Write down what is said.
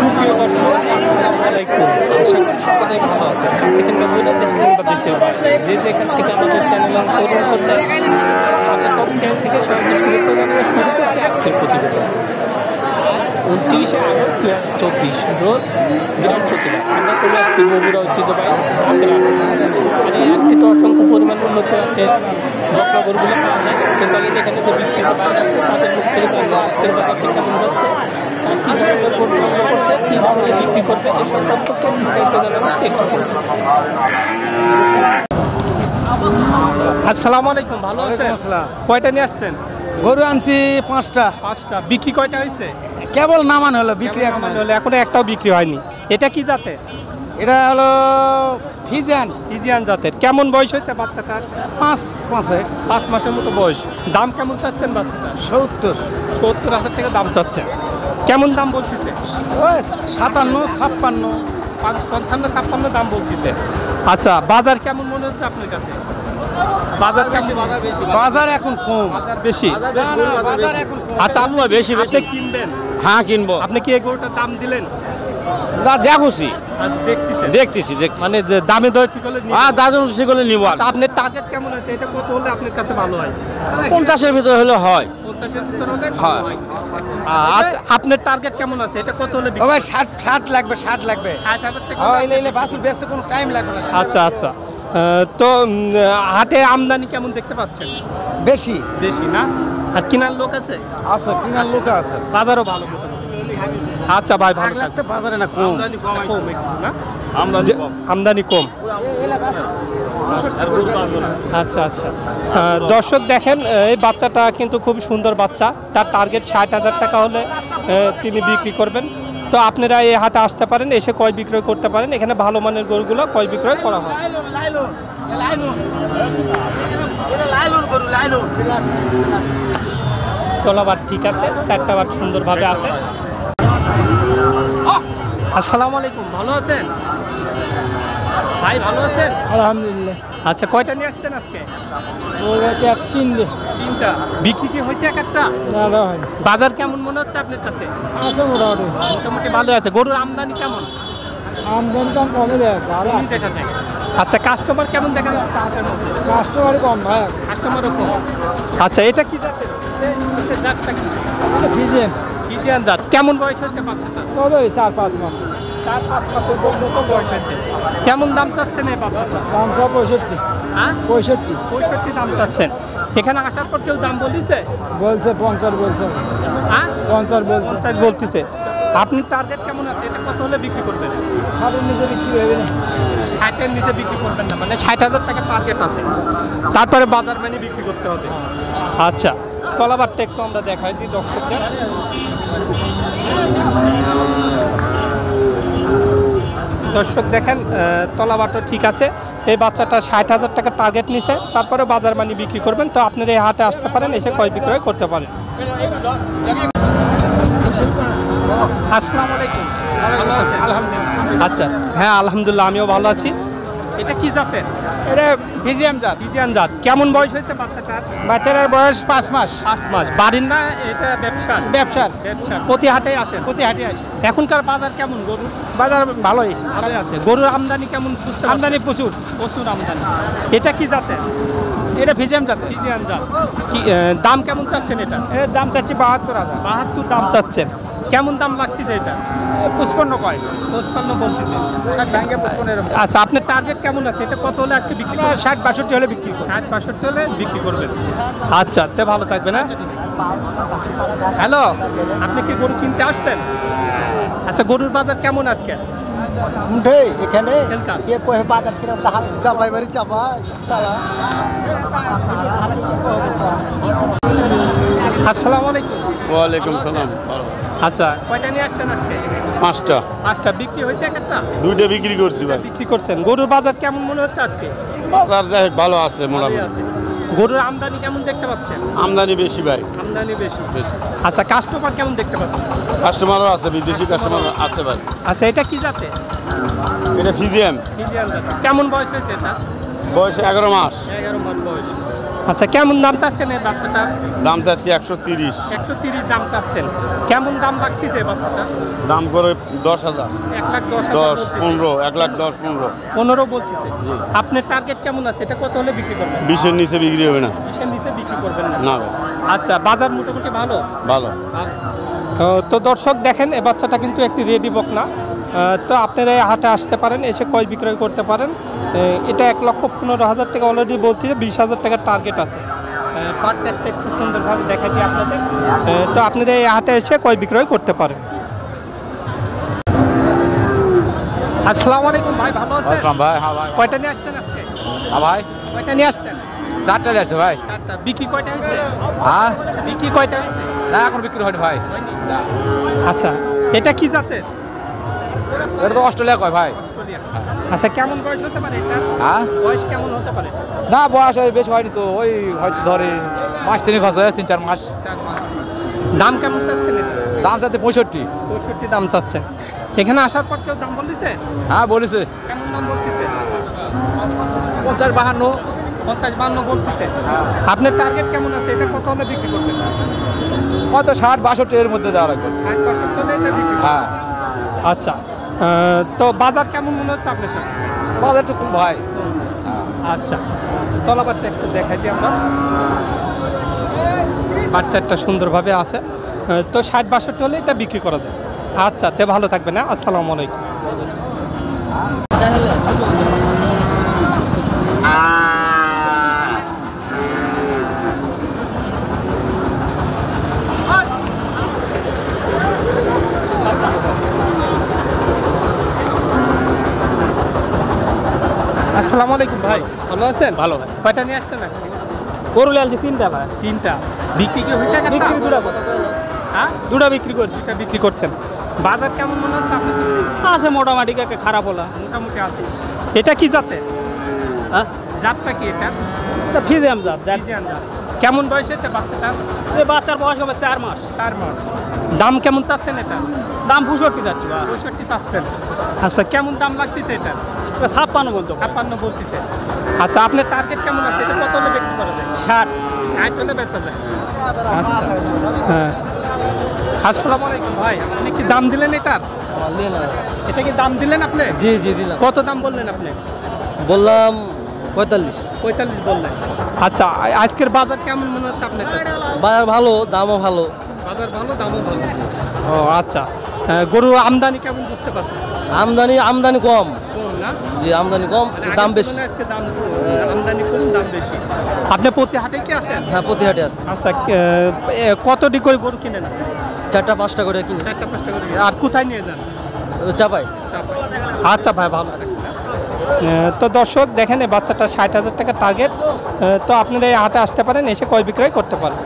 সুপ্রিয় দর্শক, আসসালামু আলাইকুম। আশা করি সকলেই ভালো আছেন। কাছে কিংবা দূরে, দেশে কিংবা দেশের বাইরে, যে যেখান থেকে আমাদের চ্যানেল অংশগ্রহণ করছে, আমাদের টপ চ্যানেল থেকে সবাইকে শুভেচ্ছা জানিয়ে শুরু করছে আজকের প্রতিবেদন। 29শে আগস্ট 2024 রোজ বৃহস্পতিবার আমরা চলে আসছি বগুড়া ঐতিহ্যবাহী জাতের হাটে। মানে একটি তো অসংখ্য পরিমাণ উন্নত জাতের বকনা গরুগুলো পাওয়া যায়। তো চলেন এখানে যে বিক্রিত পাওয়া যাচ্ছে তাদের মুখ থেকে জানবো আজকের বাজারটি কেমন যাচ্ছে, তারা কী ধরনের গরু সংগ্রহ করছে, কীভাবে বিক্রি করবে, এসব সম্পর্কে বিস্তারিত জানানোর চেষ্টা করবে। আসসালামু আলাইকুম, ভালো আছেন? কয়টা নিয়ে আসছেন? গরু আনছি পাঁচটা। বিক্রি কয়টা হয়েছে? কেবল নামানো হলো, বিক্রি হলো, এখনো একটাও বিক্রি হয়নি। এটা কি জাতে? এটা হলো ফিজিয়ান। ফিজিয়ান জাতের। কেমন বয়স হয়েছে বাচ্চাটার? 5 মাসের মতো বয়স। দাম কেমন চাচ্ছেন বাচ্চাটার? 70,000 টাকা দাম চাচ্ছেন। কেমন দাম বলতেছে? 57, 56, 55 দাম বলতেছে। আচ্ছা, বাজার কেমন মনে হচ্ছে আপনার কাছে? বাজার কেমন? বাজার এখন কম। বাজার বেশি। আচ্ছা, আপনি বেশি কিনবেন? হ্যাঁ, কিনবো। আপনি কি এই গরুটার দাম দিলেন? দেখছি, দেখতেছি। মানে দামে দর ঠিক হলে ঠিক হলে নিব। আপনার টার্গেট কেমন আছে? এটা কত হলে আপনার কাছে ভালো হয়? 50-এর ভিতরে হলে হয়। 50-এর ভিতরে হলে হয়। আচ্ছা, আপনার টার্গেট কেমন আছে? এটা কত হলে? 60 লাগবে। 60,000 টাকা। বাসুর বেচতে কোনো টাইম লাগবে না। আচ্ছা। তো হাটে আমদানি কেমন দেখতে পাচ্ছেন? বেশি না? আর কেনার লোক আছে? কিনার লোক আছে। বাজারও ভালো। আচ্ছা ভাই, ভালো লাগতে বাজারে না কম। আমদানি কম। আচ্ছা। দর্শক দেখেন, এই বাচ্চাটা কিন্তু খুব সুন্দর বাচ্চা। তার টার্গেট 60,000 টাকা হলে তিনি বিক্রি করবেন। তো আপনারা এই হাটে আসতে পারেন, এসে ক্রয় বিক্রয় করতে পারেন। এখানে ভালো মানের গরুগুলো ক্রয় বিক্রয় করা হয়। তলাবার ঠিক আছে, 4টা বার সুন্দরভাবে আছে। আসসালামু আলাইকুম, ভালো আছেন ভাই? ভালো আছেন? আলহামদুলিল্লাহ। আচ্ছা, কয়টা নিয়ে আসছেন আজকে? তিনটা। বিক্রি কি হয়েছে এক একটা? বাজার কেমন মনে হচ্ছে আপনার কাছে? মোটামুটি ভালো আছে। গরুর আমদানি কেমন? আমদানি দাম কমে দেখা যায়। আচ্ছা, কাস্টমার কেমন দেখা যাচ্ছে হাটের মধ্যে? কাস্টমার কম ভাই। কাস্টমারও কম। আচ্ছা, এটা কি জাতের? জাতটা কি? ফিজিয়ান জাত। কেমন বয়স হচ্ছে বাচ্চাটা? 4-5 মাস। 4-5 মাসের মতো বয়স হয়েছে। কেমন দাম চাচ্ছেন এই বাচ্চাটা? দাম 65। হ্যাঁ, 65 দাম চাচ্ছেন। এখানে আসার পর কেউ দাম বলছে? 50 বলছে। হ্যাঁ, 50 বলতেছে। আপনি টার্গেট কেমন আছে? এটা কত হলে বিক্রি করবেন? 60-এর নিচে বিক্রি হবে না। 60-এর নিচে বিক্রি করবেন না, মানে 60,000 টাকা টার্গেট আছে। তারপরে বাজার মানে বিক্রি করতে হবে। আচ্ছা, তলাবারটা একটু আমরা দেখাই দিই দর্শকদের। দর্শক দেখেন, তলাবারটা ঠিক আছে। এই বাচ্চাটা 60,000 টাকা টার্গেট নিছে, তারপরে বাজার মানে বিক্রি করবেন। তো আপনারা এই হাটে আসতে পারেন, এসে ক্রয় বিক্রয় করতে পারেন। আসসালামু আলাইকুম। আলহামদুলিল্লাহ। আচ্ছা, হ্যাঁ আলহামদুলিল্লাহ, আমিও ভালো আছি। এটা কি জাতের? এটা ফিজিয়ান জাত। কেমন বয়স হয়েছে বাচ্চাটার? বাচ্চাটার বয়স 5 মাস। বাড়ির না এটা? ব্যবসার। প্রতি হাটেই আসেন? প্রতি হাটে আসে। এখনকার বাজার কেমন? গরুর বাজার ভালোই আছে। গরুর আমদানি কেমন? আমদানি প্রচুর আমদানি। এটা কি জাতের? এটা ফিজিয়ান জাত। কি দাম কেমন চাচ্ছেন এটা? এর দাম চাচ্ছি 72,000। 72 দাম চাচ্ছেন। কেমন দাম লাগতেছে এটা? 55 কয়। 55 বলতেছে। 60 ব্যাংকে 55। আচ্ছা, আপনার টার্গেট কেমন আছে? এটা কত হলে আজকে বিক্রি করবেন? 60-62 হলে বিক্রি করব। 60-62 হলে বিক্রি করবেন। আচ্ছা, তে ভালো থাকবে না? হ্যালো, আপনি কি গরু কিনতে আসছেন? আচ্ছা, গরুর বাজার কেমন আজকে? এখানে বাজার কিরকম চাপাই বাড়ি চাপা। আসসালামু আলাইকুম। ওয়ালাইকুম সালাম। আচ্ছা, কয়টা নিয়ে আসছেন আজকে? 5টা। বিক্রি হয়েছে একটা? 2টা বিক্রি করছি ভাই। বিক্রি করছেন। গরুর বাজার কেমন মনে হচ্ছে আজকে? বাজার যাই ভালো আছে মোটামুটি। গরুর আমদানি কেমন দেখতে পাচ্ছেন? আমদানি বেশি ভাই। বেশি। আচ্ছা, কাস্টমার কেমন দেখতে পাচ্ছেন? কাস্টমারও আছে, বিদেশি কাস্টমার আছে ভাই। আচ্ছা, এটা কি জাতে? এটা ফিজিয়ান। জাত। কেমন বয়স হয়েছে এটা? বয়স 11 মাস। 11 মাস বয়স। আচ্ছা, কেমন দাম চাচ্ছেন এই বাচ্চাটা? দাম চাচ্ছি 130। 130 দাম চাচ্ছেন। কেমন দাম লাগতেছে এই বাচ্চাটা? দাম করে 10,000। 1,10,000 10, 15, 1,10,000, 15। 15 বলতেছে। আপনার টার্গেট কেমন আছে? এটা কত হলে বিক্রি করবেন? 20-এর নিচে বিক্রি হবে না। 20-এর নিচে বিক্রি করবেন না? না ভাই। আচ্ছা, বাজার মোটামুটি ভালো? ভালো। তো দর্শক দেখেন, এই বাচ্চাটা কিন্তু একটি রেডি বকনা। তো আপনারা এই হাটে আসতে পারেন, এসে ক্রয় বিক্রয় করতে পারেন। এটা 1,15,000 টাকা অলরেডি বলছে, 20,000 টাকার টার্গেট আছে। বাচ্চাটা একটু সুন্দরভাবে দেখা দিই আপনাদের। তো আপনারা এই হাটে এসে ক্রয় বিক্রয় করতে পারেন। আসসালামু আলাইকুম ভাই, ভালো আছেন? আসসালাম ভাই। হ্যাঁ ভাই। কয়টা নিয়ে আসছেন আজকে? হ্যাঁ ভাই। কয়টা নিয়ে আসছেন? 4টা আছে ভাই। 4টা। বিক্রি কয়টা হয়েছে? হ্যাঁ, বিক্রি কয়টা হয়েছে? না এখন বিক্রি হয়নি ভাই। আচ্ছা, এটা কি জাতের? এটা তো অস্ট্রেলিয়া কয় ভাই। অস্ট্রেলিয়া। আচ্ছা, কেমন বয়স হতে পারে এটা? হ্যাঁ, বয়স কেমন হতে পারে? না বয়স বেশি হয়নি তো, ওই হয়তো ধরে মাস 3 আছে, 3-4 মাস। 4 মাস। দাম কেমন চাচ্ছেন এটা? দাম চাচ্ছে 65। 65 দাম চাচ্ছেন। এখানে আসার পর কেউ দাম বলতেছে? হ্যাঁ বলেছে কেমন দাম বলতেছে? 50-52। 50-52 বলতেছে। আপনার টার্গেট কেমন আছে? এটা কত হলে বিক্রি করবেন? কত 60-62 এর মধ্যে দেওয়া লাগবে। 60-65 হলে এটা বিক্রি করবেন। হ্যাঁ, আচ্ছা, তো বাজার কেমন মনে হচ্ছে আপনার কাছে? বাজার একটু কম ভাই। আচ্ছা, তলাবারটা একটু দেখাই দিই আমরা। বাচ্চাটা সুন্দরভাবে আছে। তো 60-62 হলে এটা বিক্রি করা যায়। আচ্ছা, তে ভালো থাকবে না। আসসালামু আলাইকুম। আসসালামু আলাইকুম ভাই, ভালো আছেন? ভালো ভাই। কয়টা নিয়ে আসছেন আজকে? গরুলে আনছি 3টা ভাই। 3টা। বিক্রি কি হয়েছে? বিক্রি দুটা করছি। হ্যাঁ, 2টা বিক্রি করছি। এটা বিক্রি করছেন। বাজার কেমন মনে হচ্ছে আপনার কাছে? আছে মোটামুটি, কাকে খারাপ হলা। মোটামুটি আছে। এটা কি জাতের? হ্যাঁ, জাতটা কি এটা? এটা ফিজিয়াম জাত। ফ্রিজিয়ান জাত। কেমন বয়স হয়েছে বাচ্চাটা? এই বাচ্চার বয়স হবে 4 মাস। 4 মাস। দাম কেমন চাচ্ছেন এটা? দাম 65 যাচ্ছে ভাই। 65 চাচ্ছেন। আচ্ছা, কেমন দাম লাগতেছে এটা? এটা 56 বলতো। 56 বলতেছে। আচ্ছা, আপনার টার্গেট কেমন আছে? এটা কত হলে বিক্রি করা যায়? 60। 60 হলে বেচা যায়। আচ্ছা, হ্যাঁ। আসসালামু আলাইকুম ভাই, আপনি কি দাম দিলেন এটার? এটা কি দাম দিলেন আপনি? জি জি দিলাম। কত দাম বললেন আপনি? বললাম 45। 45 বললেন। আচ্ছা, আজকের বাজার কেমন মনে হচ্ছে আপনার কাছে? বাজার ভালো, দামও ভালো। বাজার ভালো, দামও ভালো। ও আচ্ছা, গরু আমদানি কেমন বুঝতে পারছেন? আমদানি কম। কম না? জি, আমদানি কম, মানে দাম আগের বেশি। তুলনায় আজকে দাম আমদানি কম, দাম বেশি। আপনি প্রতি হাটে কি আসেন? হ্যাঁ, প্রতিহাটে আছে। আচ্ছা, কতটি করে গরু কিনেন? 4টা-5টা করে কিনি। 4টা-5টা করে। আর কোথায় নিয়ে যান? চাপাই। চাপাই। আচ্ছা ভাই, ভালো থাকবেন। তো দর্শক দেখেন, এই বাচ্চাটা 60,000 টাকা টার্গেট। তো আপনারা এই হাটে আসতে পারেন, এসে ক্রয় বিক্রয় করতে পারেন।